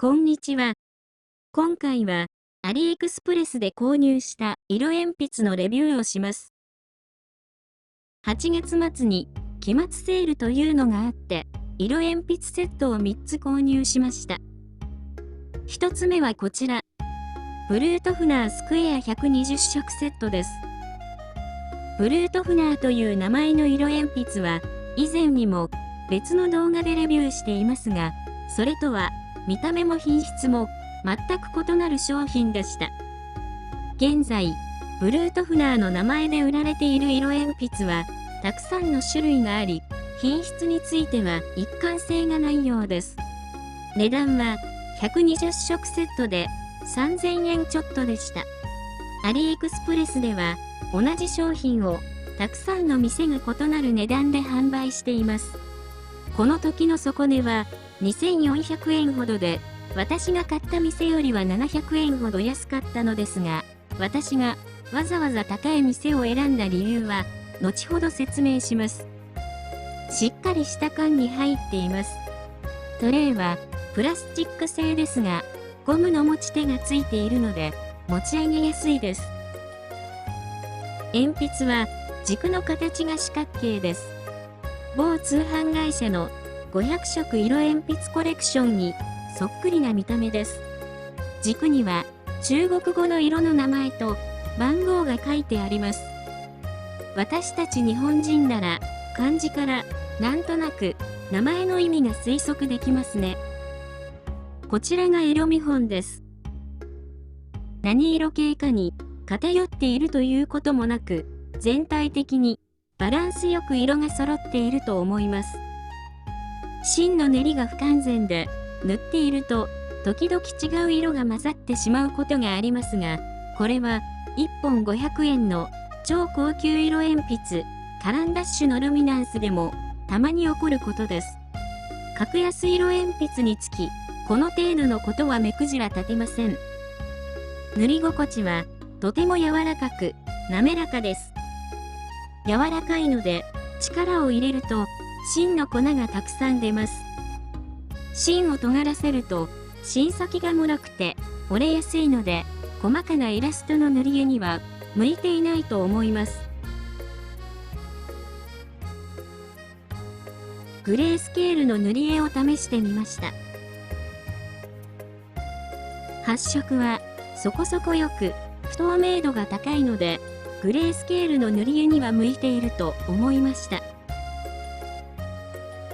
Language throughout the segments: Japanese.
こんにちは。今回は、アリエクスプレスで購入した色鉛筆のレビューをします。8月末に期末セールというのがあって、色鉛筆セットを3つ購入しました。1つ目はこちら。ブルートフナースクエア120色セットです。ブルートフナーという名前の色鉛筆は、以前にも別の動画でレビューしていますが、それとは見た目も品質も全く異なる商品でした。現在、ブルートフナーの名前で売られている色鉛筆は、たくさんの種類があり、品質については一貫性がないようです。値段は120色セットで3000円ちょっとでした。アリエクスプレスでは、同じ商品をたくさんの店が異なる値段で販売しています。この時の底値は2400円ほどで、私が買った店よりは700円ほど安かったのですが、私がわざわざ高い店を選んだ理由は、後ほど説明します。しっかりした缶に入っています。トレイはプラスチック製ですが、ゴムの持ち手がついているので、持ち上げやすいです。鉛筆は軸の形が四角形です。某通販会社の500色色鉛筆コレクションにそっくりな見た目です。軸には中国語の色の名前と番号が書いてあります。私たち日本人なら漢字からなんとなく名前の意味が推測できますね。こちらが色見本です。何色系かに偏っているということもなく、全体的にバランスよく色が揃っていると思います。芯の練りが不完全で、塗っていると時々違う色が混ざってしまうことがありますが、これは1本500円の超高級色鉛筆カランダッシュのルミナンスでもたまに起こることです。格安色鉛筆につき、この程度のことは目くじら立てません。塗り心地はとても柔らかく滑らかです。柔らかいので力を入れると芯の粉がたくさん出ます。芯を尖らせると芯先が脆くて折れやすいので、細かなイラストの塗り絵には向いていないと思います。グレースケールの塗り絵を試してみました。発色はそこそこよく不透明度が高いので、グレースケールの塗り絵には向いていると思いました。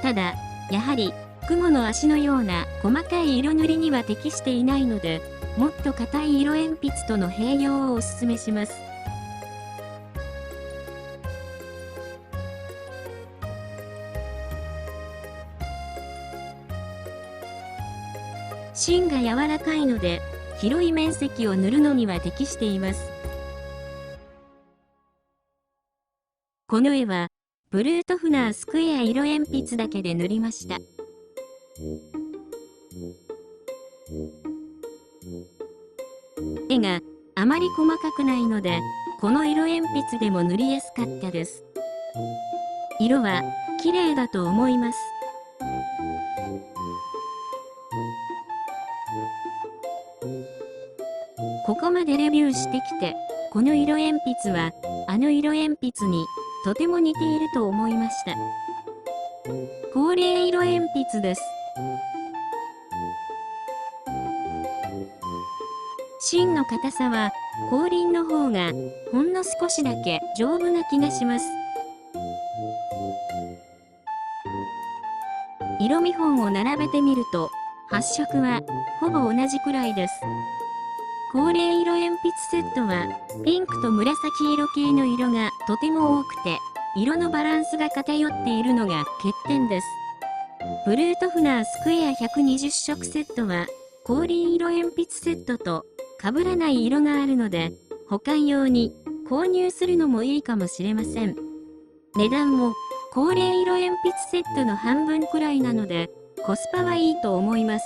ただ、やはり雲の足のような細かい色塗りには適していないので、もっと硬い色鉛筆との併用をおすすめします。芯が柔らかいので、広い面積を塗るのには適しています。この絵は、ブルートフナースクエア色鉛筆だけで塗りました。絵があまり細かくないので、この色鉛筆でも塗りやすかったです。色は綺麗だと思います。ここまでレビューしてきて、この色鉛筆はあの色鉛筆にとても似ていると思いました。光霊色鉛筆です。芯の硬さは光輪の方がほんの少しだけ丈夫な気がします。色見本を並べてみると発色はほぼ同じくらいです。光霊色鉛筆セットはピンクと紫色系の色がとても多くて、色のバランスが偏っているのが欠点です。ブルートフナースクエア120色セットは光輪色鉛筆セットと被らない色があるので、保管用に購入するのもいいかもしれません。値段も光霊色鉛筆セットの半分くらいなので、コスパはいいと思います。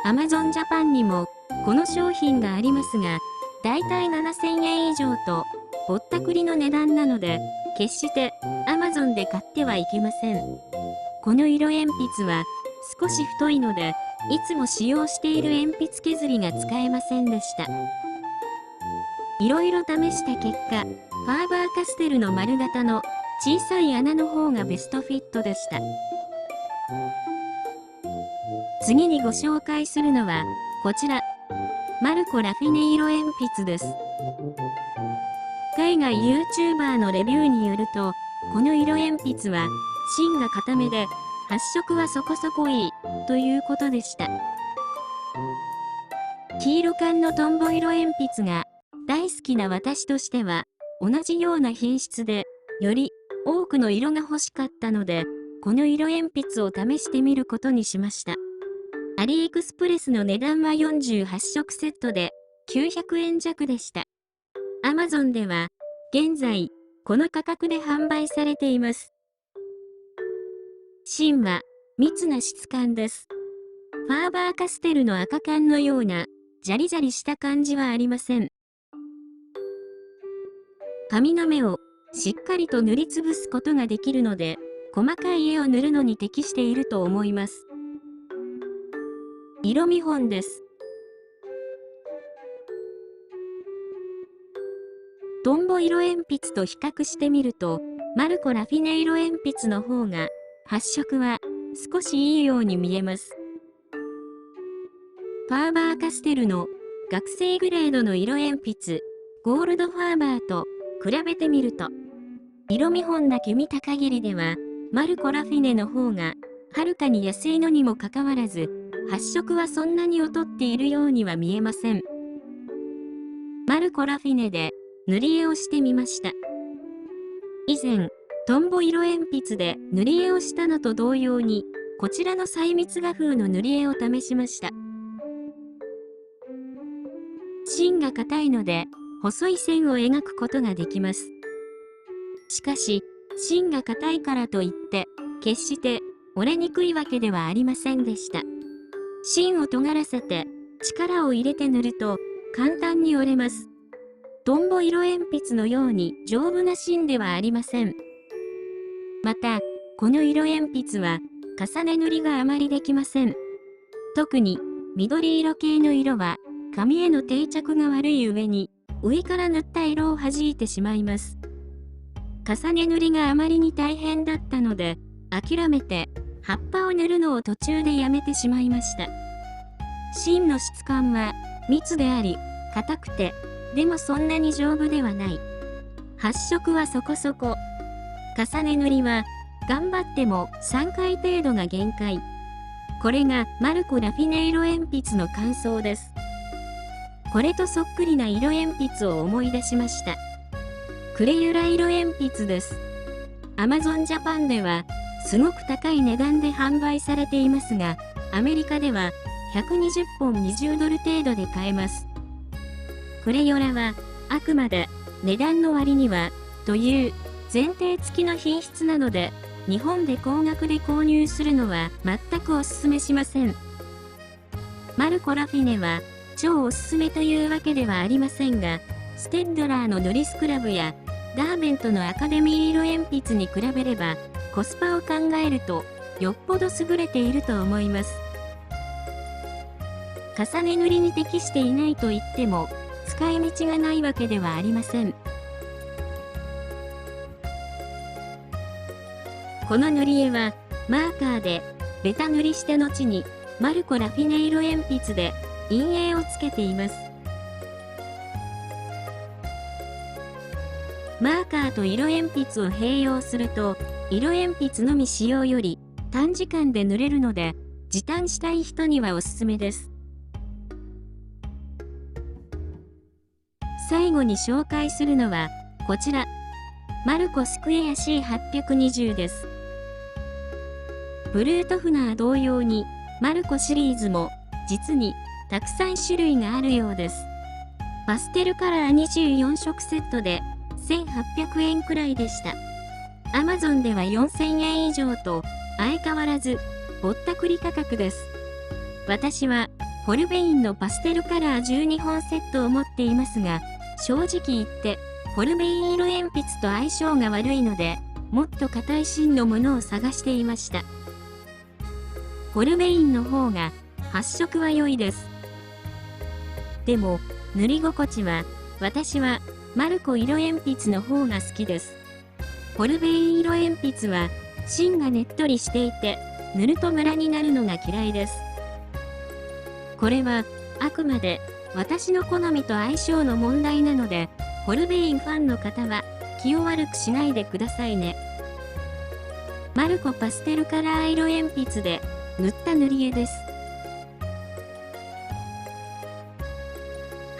Amazon Japan にもこの商品がありますが、だいたい7000円以上とぼったくりの値段なので、決して Amazon で買ってはいけません。この色鉛筆は少し太いので、いつも使用している鉛筆削りが使えませんでした。いろいろ試した結果、ファーバーカステルの丸型の小さい穴の方がベストフィットでした。次にご紹介するのは、こちら。マルコ・ラフィネ色鉛筆です。海外 YouTuber のレビューによると、この色鉛筆は、芯が固めで、発色はそこそこいい、ということでした。黄色缶のトンボ色鉛筆が、大好きな私としては、同じような品質で、より多くの色が欲しかったので、この色鉛筆を試してみることにしました。アリエクスプレスの値段は48色セットで900円弱でした。Amazon では現在この価格で販売されています。芯は密な質感です。ファーバーカステルの赤缶のようなジャリジャリした感じはありません。紙の目をしっかりと塗りつぶすことができるので、細かい絵を塗るのに適していると思います。色見本です。トンボ色鉛筆と比較してみると、マルコ・ラフィネ色鉛筆の方が発色は少しいいように見えます。ファーバーカステルの学生グレードの色鉛筆、ゴールドファーバーと比べてみると、色見本だけ見た限りでは、マルコ・ラフィネの方がはるかに安いのにもかかわらず、発色はそんなに劣っているようには見えません。マルコ・ラフィネで塗り絵をしてみました。以前、トンボ色鉛筆で塗り絵をしたのと同様に、こちらの細密画風の塗り絵を試しました。芯が硬いので、細い線を描くことができます。しかし、芯が硬いからといって、決して折れにくいわけではありませんでした。芯を尖らせて力を入れて塗ると簡単に折れます。トンボ色鉛筆のように丈夫な芯ではありません。また、この色鉛筆は重ね塗りがあまりできません。特に緑色系の色は紙への定着が悪い上に上から塗った色を弾いてしまいます。重ね塗りがあまりに大変だったので諦めて葉っぱを塗るのを途中でやめてしまいました。芯の質感は密であり、硬くて、でもそんなに丈夫ではない。発色はそこそこ。重ね塗りは、頑張っても3回程度が限界。これがマルコ・ラフィネ色鉛筆の感想です。これとそっくりな色鉛筆を思い出しました。クレユラ色鉛筆です。Amazon Japan では、すごく高い値段で販売されていますが、アメリカでは120本20ドル程度で買えます。クレヨラは、あくまで値段の割には、という前提付きの品質なので、日本で高額で購入するのは全くお勧めしません。マルコ・ラフィネは、超おすすめというわけではありませんが、ステッドラーのノリスクラブや、ダーベントのアカデミー色鉛筆に比べれば、コスパを考えると、よっぽど優れていると思います。重ね塗りに適していないと言っても、使い道がないわけではありません。この塗り絵は、マーカーで、ベタ塗りした後に、マルコ・ラフィネ色鉛筆で、陰影をつけています。マーカーと色鉛筆を併用すると、色鉛筆のみ使用より短時間で塗れるので、時短したい人にはおすすめです。最後に紹介するのは、こちら。マルコスクエア C820 です。ブルートフナー同様に、マルコシリーズも、実に、たくさん種類があるようです。パステルカラー24色セットで、1800円くらいでした。Amazon では4000円以上と、相変わらず、ぼったくり価格です。私は、ホルベインのパステルカラー12本セットを持っていますが、正直言って、ホルベイン色鉛筆と相性が悪いので、もっと硬い芯のものを探していました。ホルベインの方が、発色は良いです。でも、塗り心地は、私は、マルコ色鉛筆の方が好きです。コルベイ色鉛筆は、芯がねっとりしていて、塗るとムラになるのが嫌いです。これは、あくまで、私の好みと相性の問題なので、コルベインファンの方は、気を悪くしないでくださいね。マルコパステルカラー色鉛筆で、塗った塗り絵です。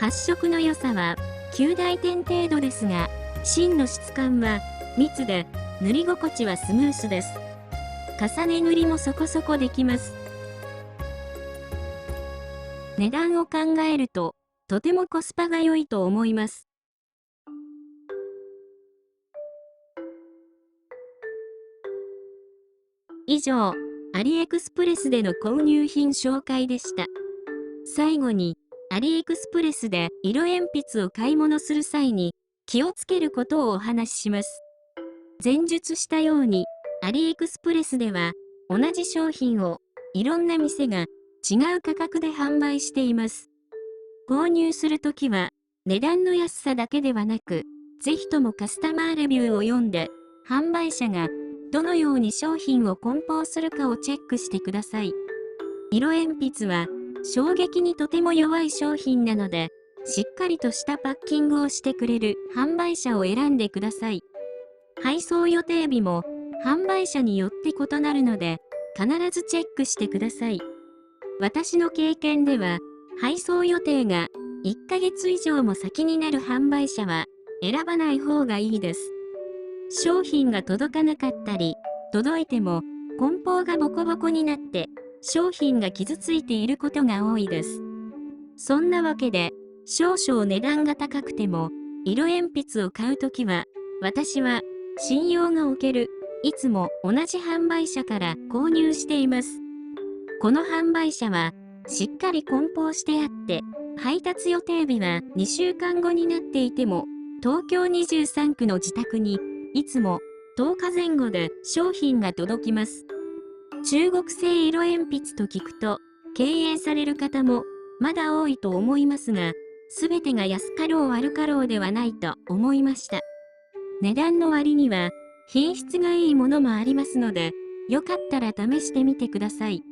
発色の良さは、9大点程度ですが、芯の質感は、密で、塗り心地はスムースです。重ね塗りもそこそこできます。値段を考えると、とてもコスパが良いと思います。以上、アリエクスプレスでの購入品紹介でした。最後に、アリエクスプレスで色鉛筆を買い物する際に気をつけることをお話しします。前述したように、アリエクスプレスでは同じ商品をいろんな店が違う価格で販売しています。購入するときは値段の安さだけではなく、ぜひともカスタマーレビューを読んで、販売者がどのように商品を梱包するかをチェックしてください。色鉛筆は衝撃にとても弱い商品なので、しっかりとしたパッキングをしてくれる販売者を選んでください。配送予定日も販売者によって異なるので、必ずチェックしてください。私の経験では、配送予定が1ヶ月以上も先になる販売者は選ばない方がいいです。商品が届かなかったり、届いても梱包がボコボコになって商品が傷ついていることが多いです。そんなわけで、少々値段が高くても、色鉛筆を買うときは、私は信用がおける、いつも同じ販売者から購入しています。この販売者は、しっかり梱包してあって、配達予定日は2週間後になっていても、東京23区の自宅に、いつも10日前後で商品が届きます。中国製色鉛筆と聞くと、敬遠される方もまだ多いと思いますが、すべてが安かろう悪かろうではないと思いました。値段の割には品質がいいものもありますので、よかったら試してみてください。